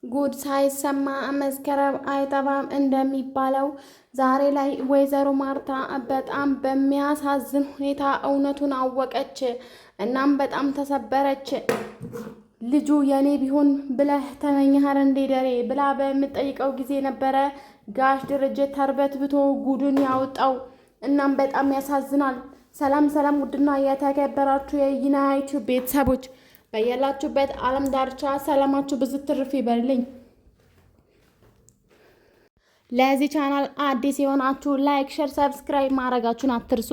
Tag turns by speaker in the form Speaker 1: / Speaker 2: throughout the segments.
Speaker 1: ጉድ ሳይሰማ መስከረም አይጠባም እንደሚባለው ዛሬ ላይ ወይዘሮ ማርታ በጣም በሚያሳዝን ሁኔታ እውነቱን አወቀች። እናም በጣም ተሰበረች። ልጁ የኔ ቢሆን ብለህ ተመኘኸር እንዴ ደሬ ብላ በምጠይቀው ጊዜ ነበረ ጋሽ ድርጅት ተርበትብቶ ጉዱን ያወጣው። እናም በጣም ያሳዝናል። ሰላም ሰላም! ውድና የተከበራችሁ የዩናይት ቤተሰቦች በያላችሁበት ዓለም ዳርቻ ሰላማችሁ ብዙ ትርፍ ይበልልኝ። ለዚህ ቻናል አዲስ የሆናችሁ ላይክ፣ ሼር፣ ሰብስክራይብ ማድረጋችሁን አትርሱ።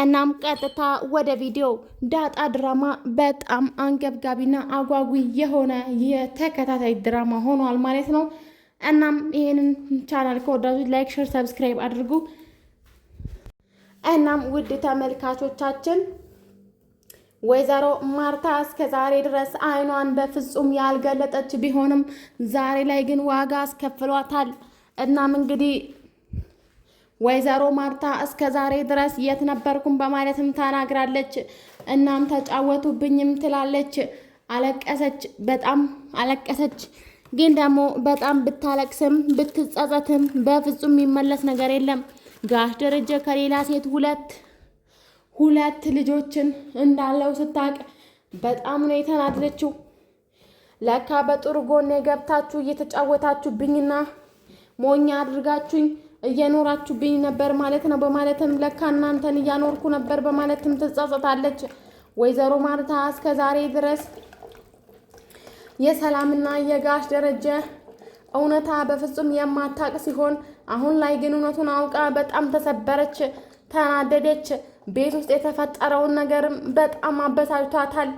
Speaker 1: እናም ቀጥታ ወደ ቪዲዮ። ዳጣ ድራማ በጣም አንገብጋቢና አጓጊ የሆነ የተከታታይ ድራማ ሆኗል ማለት ነው። እናም ይሄንን ቻናል ከወዳጆች ላይክ፣ ሼር፣ ሰብስክራይብ አድርጉ። እናም ውድ ተመልካቾቻችን ወይዘሮ ማርታ እስከ ዛሬ ድረስ አይኗን በፍጹም ያልገለጠች ቢሆንም ዛሬ ላይ ግን ዋጋ አስከፍሏታል። እናም እንግዲህ ወይዘሮ ማርታ እስከ ዛሬ ድረስ የት ነበርኩም በማለትም ተናግራለች። እናም ተጫወቱብኝም ትላለች። አለቀሰች፣ በጣም አለቀሰች። ግን ደግሞ በጣም ብታለቅስም ብትጸጸትም በፍጹም የሚመለስ ነገር የለም። ጋሽ ደረጀ ከሌላ ሴት ሁለት ልጆችን እንዳለው ስታቅ በጣም ነው የተናደደችው። ለካ በጥሩ ጎኔ ገብታችሁ እየተጫወታችሁብኝና ሞኛ አድርጋችሁኝ እየኖራችሁብኝ ነበር ማለት ነው በማለትም ለካ እናንተን እያኖርኩ ነበር በማለትም ትጸጸታለች። ወይዘሮ ማርታ እስከ ዛሬ ድረስ የሰላምና የጋሽ ደረጀ እውነታ በፍጹም የማታቅ ሲሆን አሁን ላይ ግን እውነቱን አውቃ በጣም ተሰበረች፣ ተናደደች። ቤት ውስጥ የተፈጠረውን ነገርም በጣም አበሳጭቷታል።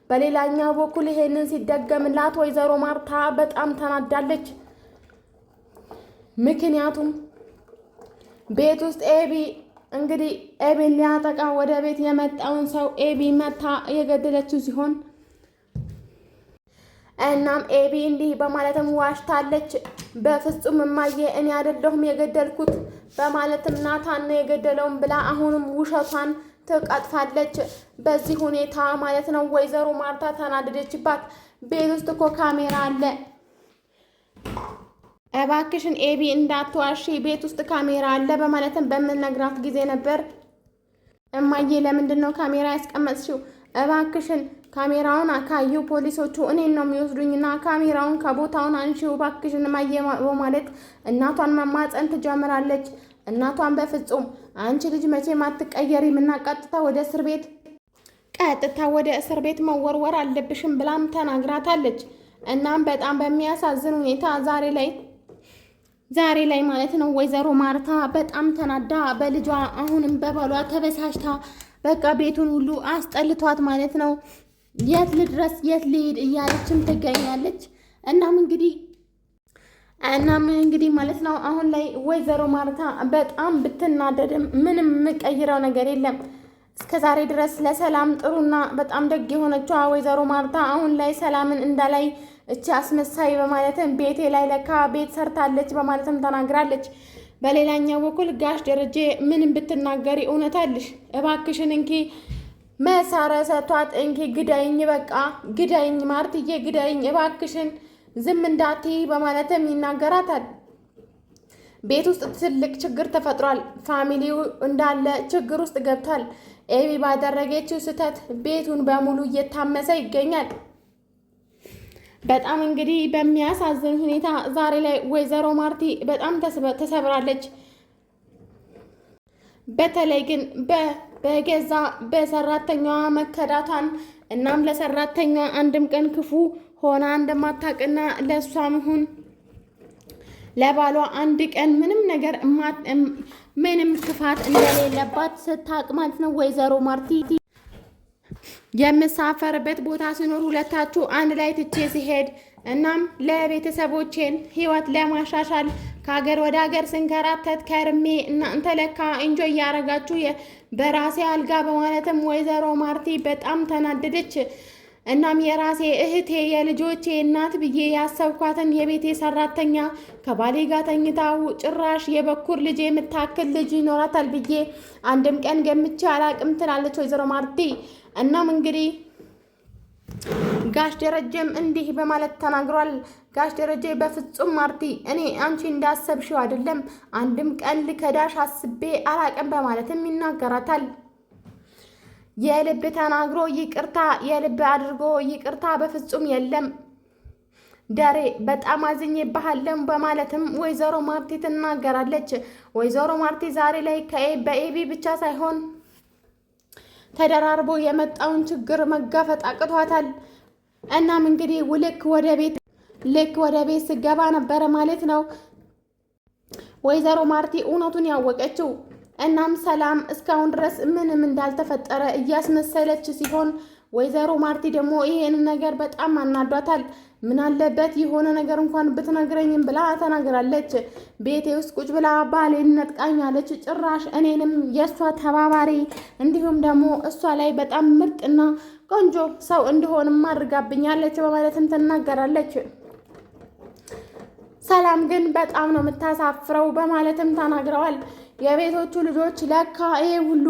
Speaker 1: በሌላኛው በኩል ይሄንን ሲደገምላት ወይዘሮ ማርታ በጣም ተናዳለች። ምክንያቱም ቤት ውስጥ ኤቢን ሊያጠቃ ወደ ቤት የመጣውን ሰው ኤቢ መታ የገደለችው ሲሆን እናም ኤቢ እንዲህ በማለትም ዋሽታለች። በፍጹም እማዬ እኔ አይደለሁም የገደልኩት በማለትም ናታን ነው የገደለውን ብላ አሁንም ውሸቷን ትቀጥፋለች። በዚህ ሁኔታ ማለት ነው ወይዘሮ ማርታ ተናደደችባት። ቤት ውስጥ እኮ ካሜራ አለ፣ እባክሽን ኤቢ እንዳትዋሺ፣ ቤት ውስጥ ካሜራ አለ በማለትም በምነግራት ጊዜ ነበር እማዬ ለምንድን ነው ካሜራ ያስቀመጥሽው? እባክሽን ካሜራውን አካዩ ፖሊሶቹ እኔን ነው የሚወስዱኝና ካሜራውን ከቦታውን አንሺው እባክሽን እማዬ በማለት እናቷን መማፀን ትጀምራለች። እናቷን በፍጹም አንቺ ልጅ መቼም አትቀየሪም እና ቀጥታ ወደ እስር ቤት መወርወር አለብሽም ብላም ተናግራታለች። እናም በጣም በሚያሳዝን ሁኔታ ዛሬ ላይ ማለት ነው ወይዘሮ ማርታ በጣም ተናዳ በልጇ አሁንም በባሏ ተበሳጭታ በቃ ቤቱን ሁሉ አስጠልቷት ማለት ነው የት ልድረስ የት ልሄድ እያለችም ትገኛለች። እናም እንግዲህ ማለት ነው አሁን ላይ ወይዘሮ ማርታ በጣም ብትናደድም ምንም የምቀይረው ነገር የለም። እስከ ዛሬ ድረስ ለሰላም ጥሩና በጣም ደግ የሆነችው ወይዘሮ ማርታ አሁን ላይ ሰላምን እንዳላይ እቺ አስመሳይ በማለትም ቤቴ ላይ ለካ ቤት ሰርታለች በማለትም ተናግራለች። በሌላኛው በኩል ጋሽ ደረጀ ምንም ብትናገሪ እውነት አለሽ፣ እባክሽን እንኪ መሳሪያ ሰጥቷት እንኪ ግዳይኝ፣ በቃ ግዳይኝ ማርትዬ ግዳይኝ እባክሽን ዝም እንዳትይ በማለትም ይናገራታል። ቤት ውስጥ ትልቅ ችግር ተፈጥሯል። ፋሚሊው እንዳለ ችግር ውስጥ ገብቷል። ኤቢ ባደረገችው ስህተት ቤቱን በሙሉ እየታመሰ ይገኛል። በጣም እንግዲህ በሚያሳዝን ሁኔታ ዛሬ ላይ ወይዘሮ ማርቲ በጣም ተሰብራለች። በተለይ ግን በገዛ በሰራተኛዋ መከዳቷን እናም ለሰራተኛዋ አንድም ቀን ክፉ ሆና እንደማታውቅና ለእሷም ይሁን ለባሏ አንድ ቀን ምንም ክፋት እንደሌለባት ስታውቅ ማለት ነው ወይዘሮ ማርቲ የምሳፈርበት ቦታ ሲኖር ሁለታችሁ አንድ ላይ ትቼ ሲሄድ እናም ለቤተሰቦቼን ህይወት ለማሻሻል ከሀገር ወደ ሀገር ስንከራተት ከርሜ እናንተ ለካ እንጆ እያረጋችሁ በራሴ አልጋ በማለትም ወይዘሮ ማርቲ በጣም ተናደደች። እናም የራሴ እህቴ የልጆቼ እናት ብዬ ያሰብኳትን የቤቴ ሰራተኛ ከባሌ ጋር ተኝታው ጭራሽ የበኩር ልጅ የምታክል ልጅ ይኖራታል ብዬ አንድም ቀን ገምቼ አላቅም ትላለች ወይዘሮ ማርቲ። እናም እንግዲህ ጋሽ ደረጀም እንዲህ በማለት ተናግሯል። ጋሽ ደረጀ በፍጹም ማርቲ እኔ አንቺ እንዳሰብሽው አይደለም፣ አንድም ቀን ልከዳሽ አስቤ አላቅም በማለትም ይናገራታል። የልብ ተናግሮ ይቅርታ፣ የልብ አድርጎ ይቅርታ በፍጹም የለም ደሬ በጣም አዝኜብሃለሁ በማለትም ወይዘሮ ማርቲ ትናገራለች። ወይዘሮ ማርቲ ዛሬ ላይ በኤቢ ብቻ ሳይሆን ተደራርቦ የመጣውን ችግር መጋፈጥ አቅቷታል። እናም እንግዲህ ልክ ወደ ቤት ስገባ ነበረ ማለት ነው ወይዘሮ ማርቲ እውነቱን ያወቀችው። እናም ሰላም እስካሁን ድረስ ምንም እንዳልተፈጠረ እያስመሰለች ሲሆን ወይዘሮ ማርቲ ደግሞ ይሄን ነገር በጣም አናዷታል። ምን አለበት የሆነ ነገር እንኳን ብትነግረኝም ብላ ተናግራለች። ቤቴ ውስጥ ቁጭ ብላ ባሌን ነጥቃኛለች፣ ጭራሽ እኔንም የእሷ ተባባሪ እንዲሁም ደግሞ እሷ ላይ በጣም ምርጥና ቆንጆ ሰው እንደሆንም አድርጋብኛለች በማለትም ትናገራለች። ሰላም ግን በጣም ነው የምታሳፍረው በማለትም ተናግረዋል። የቤቶቹ ልጆች ለካ ይሄ ሁሉ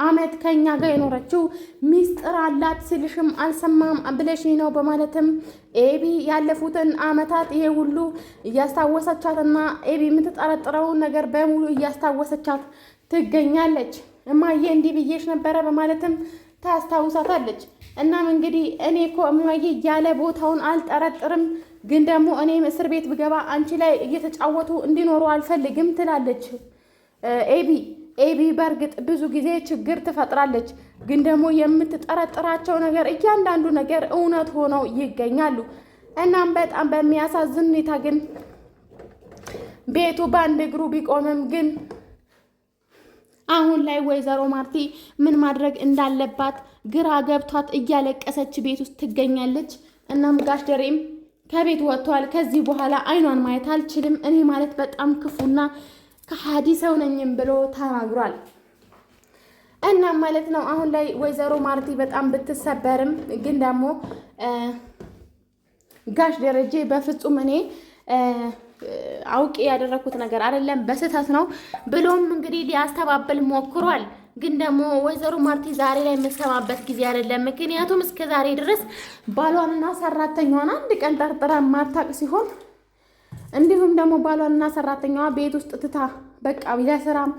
Speaker 1: አመት ከኛ ጋር የኖረችው ሚስጥር አላት ስልሽም አልሰማም ብለሽኝ ነው በማለትም ኤቢ ያለፉትን አመታት ይሄ ሁሉ እያስታወሰቻትና ኤቢ የምትጠረጥረውን ነገር በሙሉ እያስታወሰቻት ትገኛለች። እማዬ እንዲህ ብዬሽ ነበረ በማለትም ታስታውሳታለች። እናም እንግዲህ እኔ እኮ እማዬ ያለ ቦታውን አልጠረጥርም፣ ግን ደግሞ እኔም እስር ቤት ብገባ አንቺ ላይ እየተጫወቱ እንዲኖሩ አልፈልግም ትላለች ኤቢ በእርግጥ ብዙ ጊዜ ችግር ትፈጥራለች፣ ግን ደግሞ የምትጠረጥራቸው ነገር እያንዳንዱ ነገር እውነት ሆነው ይገኛሉ። እናም በጣም በሚያሳዝን ሁኔታ ግን ቤቱ በአንድ እግሩ ቢቆምም ግን አሁን ላይ ወይዘሮ ማርቲ ምን ማድረግ እንዳለባት ግራ ገብቷት እያለቀሰች ቤት ውስጥ ትገኛለች። እናም ጋሽ ደሬም ከቤት ወጥቷል። ከዚህ በኋላ አይኗን ማየት አልችልም፣ እኔ ማለት በጣም ክፉና ከሃዲ ሰው ነኝም ብሎ ተናግሯል። እና ማለት ነው አሁን ላይ ወይዘሮ ማርቲ በጣም ብትሰበርም ግን ደግሞ ጋሽ ደረጀ በፍጹም እኔ አውቄ ያደረኩት ነገር አይደለም በስህተት ነው ብሎም እንግዲህ ሊያስተባብል ሞክሯል። ግን ደግሞ ወይዘሮ ማርቲ ዛሬ ላይ የምሰማበት ጊዜ አይደለም። ምክንያቱም እስከ ዛሬ ድረስ ባሏንና ሰራተኛዋን አንድ ቀን ጠርጥራ ማታቅ ሲሆን እንዲሁም ደግሞ ባሏንና ሰራተኛዋ ቤት ውስጥ ትታ በቃ ለስራም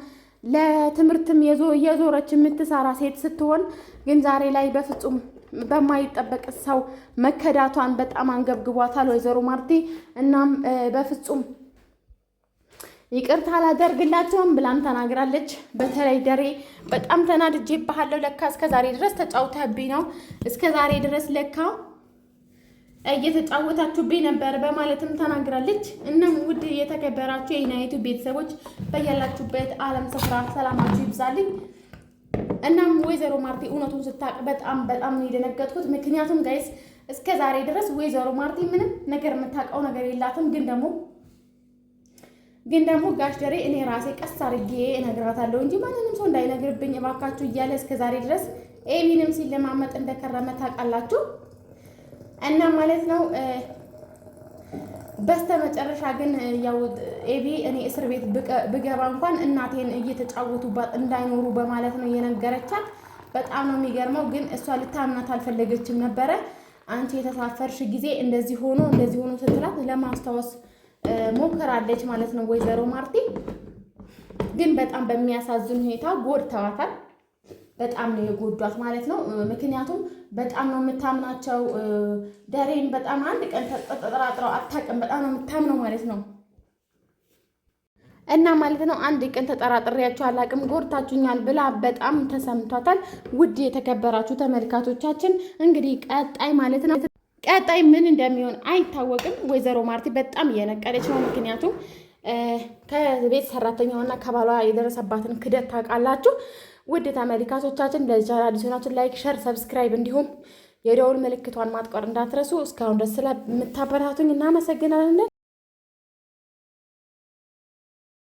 Speaker 1: ለትምህርትም የዞረች የምትሰራ ሴት ስትሆን ግን ዛሬ ላይ በፍጹም በማይጠበቅ ሰው መከዳቷን በጣም አንገብግቧታል ወይዘሮ ማርቲ። እናም በፍጹም ይቅርታ አላደርግላቸውም ብላም ተናግራለች። በተለይ ደሬ በጣም ተናድጄብሃለሁ፣ ለካ እስከዛሬ ድረስ ተጫውተህብኝ ነው፣ እስከዛሬ ድረስ ለካ እየተጫወታችሁብኝ ነበር በማለትም ተናግራለች። እናም ውድ የተከበራችሁ የኢናይቱ ቤተሰቦች በያላችሁበት ዓለም ስፍራ ሰላማችሁ ይብዛልኝ። እናም ወይዘሮ ማርቲ እውነቱን ስታቅ በጣም ነው የደነገጥኩት። ምክንያቱም ጋይስ እስከ ዛሬ ድረስ ወይዘሮ ማርቲ ምንም ነገር የምታውቀው ነገር የላትም። ግን ደግሞ ጋሽ ደሬ እኔ ራሴ ቀስ አድርጌ እነግራታለሁ እንጂ ማንንም ሰው እንዳይነግርብኝ እባካችሁ እያለ እስከ ዛሬ ድረስ ኤቢንም ሲለማመጥ እንደከረመ ታውቃላችሁ። እና ማለት ነው በስተመጨረሻ ግን ያው ኤቢ እኔ እስር ቤት ብገባ እንኳን እናቴን እየተጫወቱባት እንዳይኖሩ በማለት ነው የነገረቻት። በጣም ነው የሚገርመው። ግን እሷ ልታምናት አልፈለገችም ነበረ። አንቺ የተሳፈርሽ ጊዜ እንደዚህ ሆኖ ስትላት ለማስታወስ ሞክራለች ማለት ነው ወይዘሮ ማርቲ። ግን በጣም በሚያሳዝን ሁኔታ ጎድተዋታል። በጣም ነው የጎዷት ማለት ነው። ምክንያቱም በጣም ነው የምታምናቸው። ደሬን በጣም አንድ ቀን ተጠራጥረው አታውቅም። በጣም ነው የምታምነው ማለት ነው። እና ማለት ነው አንድ ቀን ተጠራጥሬያቸው አላውቅም፣ ጎድታችሁኛል ብላ በጣም ተሰምቷታል። ውድ የተከበራችሁ ተመልካቾቻችን እንግዲህ ቀጣይ ማለት ነው ቀጣይ ምን እንደሚሆን አይታወቅም። ወይዘሮ ማርቲ በጣም እየነቀለች ነው። ምክንያቱም ከቤት ሰራተኛዋና ከባሏ የደረሰባትን ክደት ታውቃላችሁ። ውድ ተመልካቾቻችን ለዚህ ቻናል አዲስ ናችሁ፣ ላይክ፣ ሸር፣ ሰብስክራይብ እንዲሁም የደወል ምልክቷን ማጥቆር እንዳትረሱ። እስካሁን ድረስ ስለምታበረታቱኝ እናመሰግናለን።